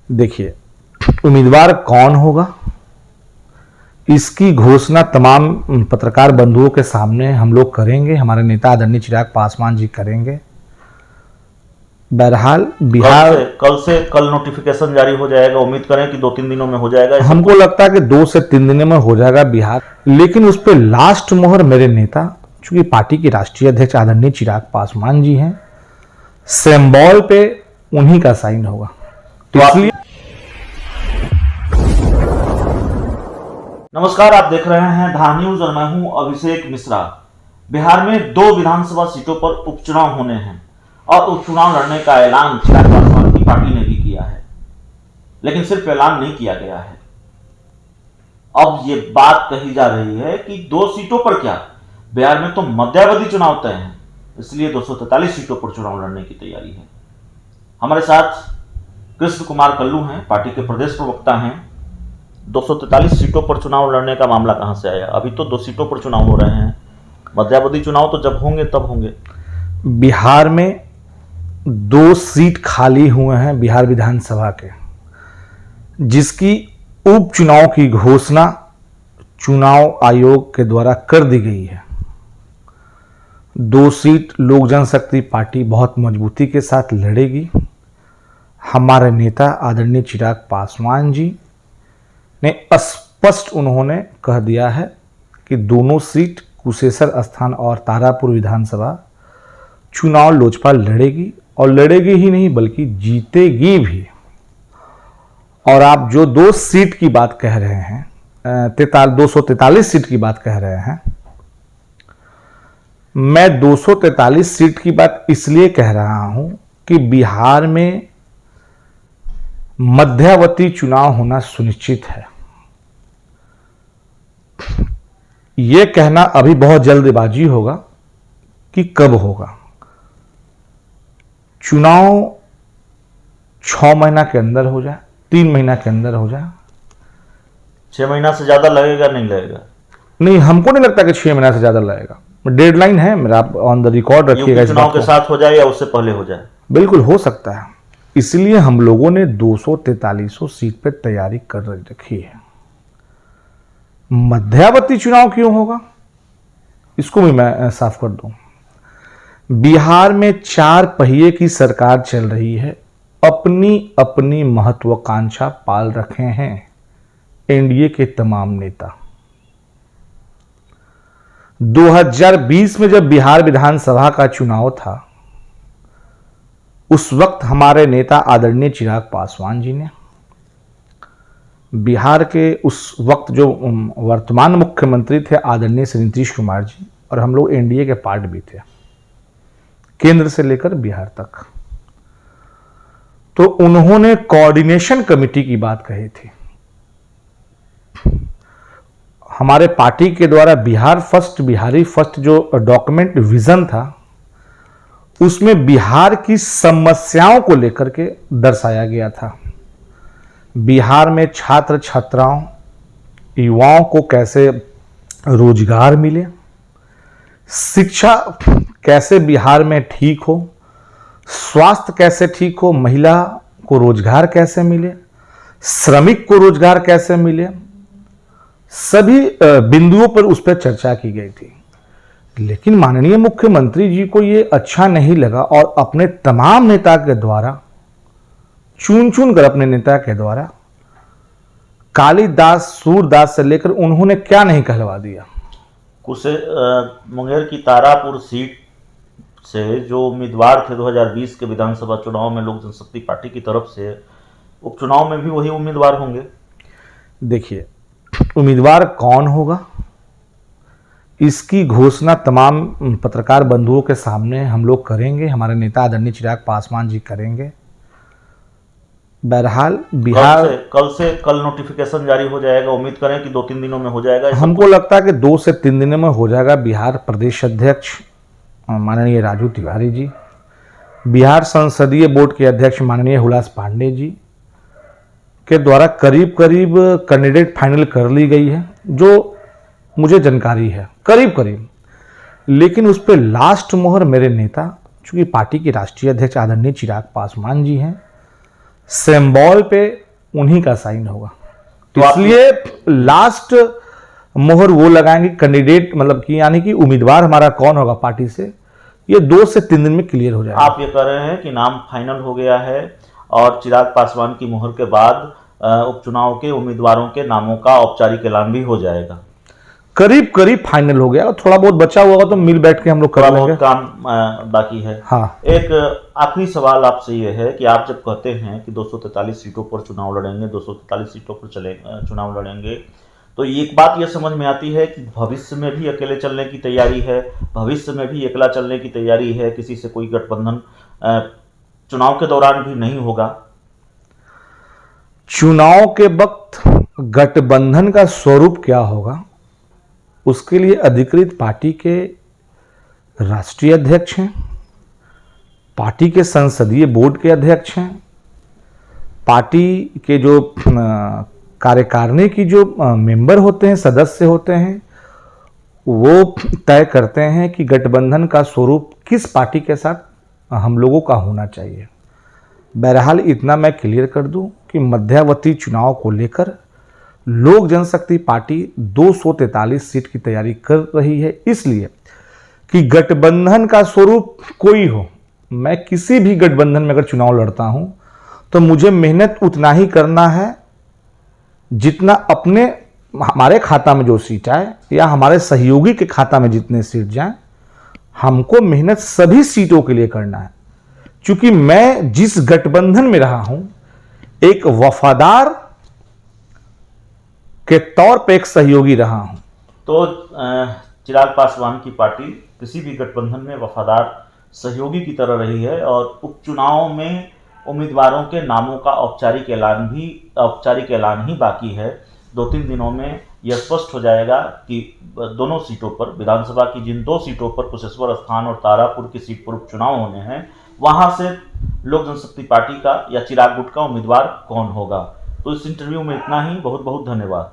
देखिए, उम्मीदवार कौन होगा इसकी घोषणा तमाम पत्रकार बंधुओं के सामने हम लोग करेंगे। हमारे नेता आदरणीय चिराग पासवान जी करेंगे। बहरहाल बिहार कल नोटिफिकेशन जारी हो जाएगा। उम्मीद करें कि 2-3 दिनों में हो जाएगा। हमको लगता है कि 2 से 3 दिन में हो जाएगा बिहार, लेकिन उस पर लास्ट मोहर मेरे नेता, चूंकि पार्टी के राष्ट्रीय अध्यक्ष आदरणीय चिराग पासवान जी हैं, सिंबल पे उन्हीं का साइन होगा। इसलिए नमस्कार, आप देख रहे हैं धा न्यूज और मैं हूं अभिषेक मिश्रा। बिहार में 2 विधानसभा सीटों पर उपचुनाव होने हैं और उपचुनाव लड़ने का ऐलान चिराग पासवान की पार्टी ने भी किया है, लेकिन सिर्फ ऐलान नहीं किया गया है। अब ये बात कही जा रही है कि 2 सीटों पर क्या, बिहार में तो मध्यावधि चुनाव तय है, इसलिए 243 सीटों पर चुनाव लड़ने की तैयारी है। हमारे साथ कृष्ण कुमार कल्लू हैं, पार्टी के प्रदेश प्रवक्ता हैं। 243 सीटों पर चुनाव लड़ने का मामला कहां से आया? अभी तो 2 सीटों पर चुनाव हो रहे हैं, मध्यावधि चुनाव तो जब होंगे तब होंगे। बिहार में 2 सीट खाली हुए हैं बिहार विधानसभा के, जिसकी उपचुनाव की घोषणा चुनाव आयोग के द्वारा कर दी गई है। 2 सीट लोक जनशक्ति पार्टी बहुत मजबूती के साथ लड़ेगी। हमारे नेता आदरणीय चिराग पासवान जी ने स्पष्ट उन्होंने कह दिया है कि दोनों सीट कुशेश्वर स्थान और तारापुर विधानसभा चुनाव लोजपा लड़ेगी, और लड़ेगी ही नहीं बल्कि जीतेगी भी। और आप जो 2 सीट की बात कह रहे हैं, 243 सीट की बात कह रहे हैं, मैं 243 सीट की बात इसलिए कह रहा हूं कि बिहार में मध्यावधि चुनाव होना सुनिश्चित है। यह कहना अभी बहुत जल्दबाजी होगा कि कब होगा। चुनाव 6 महीना के अंदर हो जाए, 3 महीना के अंदर हो जाए। 6 महीना से ज्यादा लगेगा? नहीं लगेगा। नहीं, हमको नहीं लगता कि 6 महीना से ज्यादा लगेगा। डेडलाइन है मेरा, आप ऑन द रिकॉर्ड रखिएगा। चुनाव के साथ हो जाए या उससे पहले हो जाए? बिल्कुल हो सकता है। इसलिए हम लोगों ने 243 सीट पर तैयारी कर रखी है। मध्यावधि चुनाव क्यों होगा इसको भी मैं साफ कर दूं। बिहार में 4 पहिए की सरकार चल रही है, अपनी अपनी महत्वाकांक्षा पाल रखे हैं एनडीए के तमाम नेता। 2020 में जब बिहार विधानसभा का चुनाव था, उस वक्त हमारे नेता आदरणीय चिराग पासवान जी ने बिहार के उस वक्त जो वर्तमान मुख्यमंत्री थे आदरणीय श्री नीतीश कुमार जी, और हम लोग एनडीए के पार्ट भी थे केंद्र से लेकर बिहार तक, तो उन्होंने कोऑर्डिनेशन कमेटी की बात कही थी। हमारे पार्टी के द्वारा बिहार फर्स्ट, बिहारी फर्स्ट जो डॉक्यूमेंट विजन था, उसमें बिहार की समस्याओं को लेकर के दर्शाया गया था। बिहार में छात्र छात्राओं, युवाओं को कैसे रोजगार मिले, शिक्षा कैसे बिहार में ठीक हो, स्वास्थ्य कैसे ठीक हो, महिला को रोजगार कैसे मिले, श्रमिक को रोजगार कैसे मिले, सभी बिंदुओं पर उस पर चर्चा की गई थी। लेकिन माननीय मुख्यमंत्री जी को ये अच्छा नहीं लगा और अपने तमाम नेता के द्वारा चुन चुन कर अपने नेता के द्वारा कालिदास, सूरदास से लेकर उन्होंने क्या नहीं कहलवा दिया। मुंगेर की तारापुर सीट से जो उम्मीदवार थे 2020 के विधानसभा चुनाव में लोक जनशक्ति पार्टी की तरफ से, उपचुनाव में भी वही उम्मीदवार होंगे। देखिए, उम्मीदवार कौन होगा इसकी घोषणा तमाम पत्रकार बंधुओं के सामने हम लोग करेंगे। हमारे नेता आदरणीय चिराग पासवान जी करेंगे। बहरहाल बिहार कल नोटिफिकेशन जारी हो जाएगा। उम्मीद करें कि 2-3 दिनों में हो जाएगा। हमको लगता है कि 2 से 3 दिनों में हो जाएगा। बिहार प्रदेश अध्यक्ष माननीय राजू तिवारी जी, बिहार संसदीय बोर्ड के अध्यक्ष माननीय हुलास पांडे जी के द्वारा करीब करीब कैंडिडेट फाइनल कर ली गई है, जो मुझे जानकारी है, करीब करीब। लेकिन उस पर लास्ट मोहर मेरे नेता, चूंकि पार्टी के राष्ट्रीय अध्यक्ष आदरणीय चिराग पासवान जी हैं, सिंबल पे उन्हीं का साइन होगा। तो आप- इसलिए लास्ट मोहर वो लगाएंगे कैंडिडेट, मतलब कि यानी कि उम्मीदवार हमारा कौन होगा पार्टी से, ये 2 से 3 दिन में क्लियर हो जाएगा। आप ये कह रहे हैं कि नाम फाइनल हो गया है और चिराग पासवान की मुहर के बाद उपचुनाव के उम्मीदवारों के नामों का औपचारिक ऐलान भी हो जाएगा। करीब करीब फाइनल हो गया, और थोड़ा बहुत बचा हुआ तो मिल बैठ के हम लोग कर थोड़ा लेंगे। बहुत काम बाकी है। हाँ, एक आखिरी सवाल आपसे ये है कि आप जब कहते हैं कि 243 सीटों पर चुनाव लड़ेंगे, 243 सीटों पर चुनाव लड़ेंगे, तो एक बात यह समझ में आती है कि भविष्य में भी अकेले चलने की तैयारी है, भविष्य में भी अकेला चलने की तैयारी है, किसी से कोई गठबंधन चुनाव के दौरान भी नहीं होगा। चुनाव के वक्त गठबंधन का स्वरूप क्या होगा, उसके लिए अधिकृत पार्टी के राष्ट्रीय अध्यक्ष हैं, पार्टी के संसदीय बोर्ड के अध्यक्ष हैं, पार्टी के जो कार्यकारिणी की जो मेंबर होते हैं, सदस्य होते हैं, वो तय करते हैं कि गठबंधन का स्वरूप किस पार्टी के साथ हम लोगों का होना चाहिए। बहरहाल इतना मैं क्लियर कर दूं कि मध्यावधि चुनाव को लेकर लोक जनशक्ति पार्टी 243 सीट की तैयारी कर रही है, इसलिए कि गठबंधन का स्वरूप कोई हो, मैं किसी भी गठबंधन में अगर चुनाव लड़ता हूं तो मुझे मेहनत उतना ही करना है जितना अपने हमारे खाता में जो सीट आए या हमारे सहयोगी के खाता में जितने सीट जाएं, हमको मेहनत सभी सीटों के लिए करना है। क्योंकि मैं जिस गठबंधन में रहा हूं, एक वफादार के तौर पे एक सहयोगी रहा हूं। तो चिराग पासवान की पार्टी किसी भी गठबंधन में वफादार सहयोगी की तरह रही है और उपचुनाव में उम्मीदवारों के नामों का औपचारिक ऐलान ही बाकी है। 2-3 दिनों में यह स्पष्ट हो जाएगा कि दोनों सीटों पर, विधानसभा की जिन 2 सीटों पर कुशेश्वर स्थान और तारापुर की सीट पर उपचुनाव होने हैं, वहां से लोक जनशक्ति पार्टी का या चिराग गुट का उम्मीदवार कौन होगा। तो इस इंटरव्यू में इतना ही। बहुत बहुत धन्यवाद।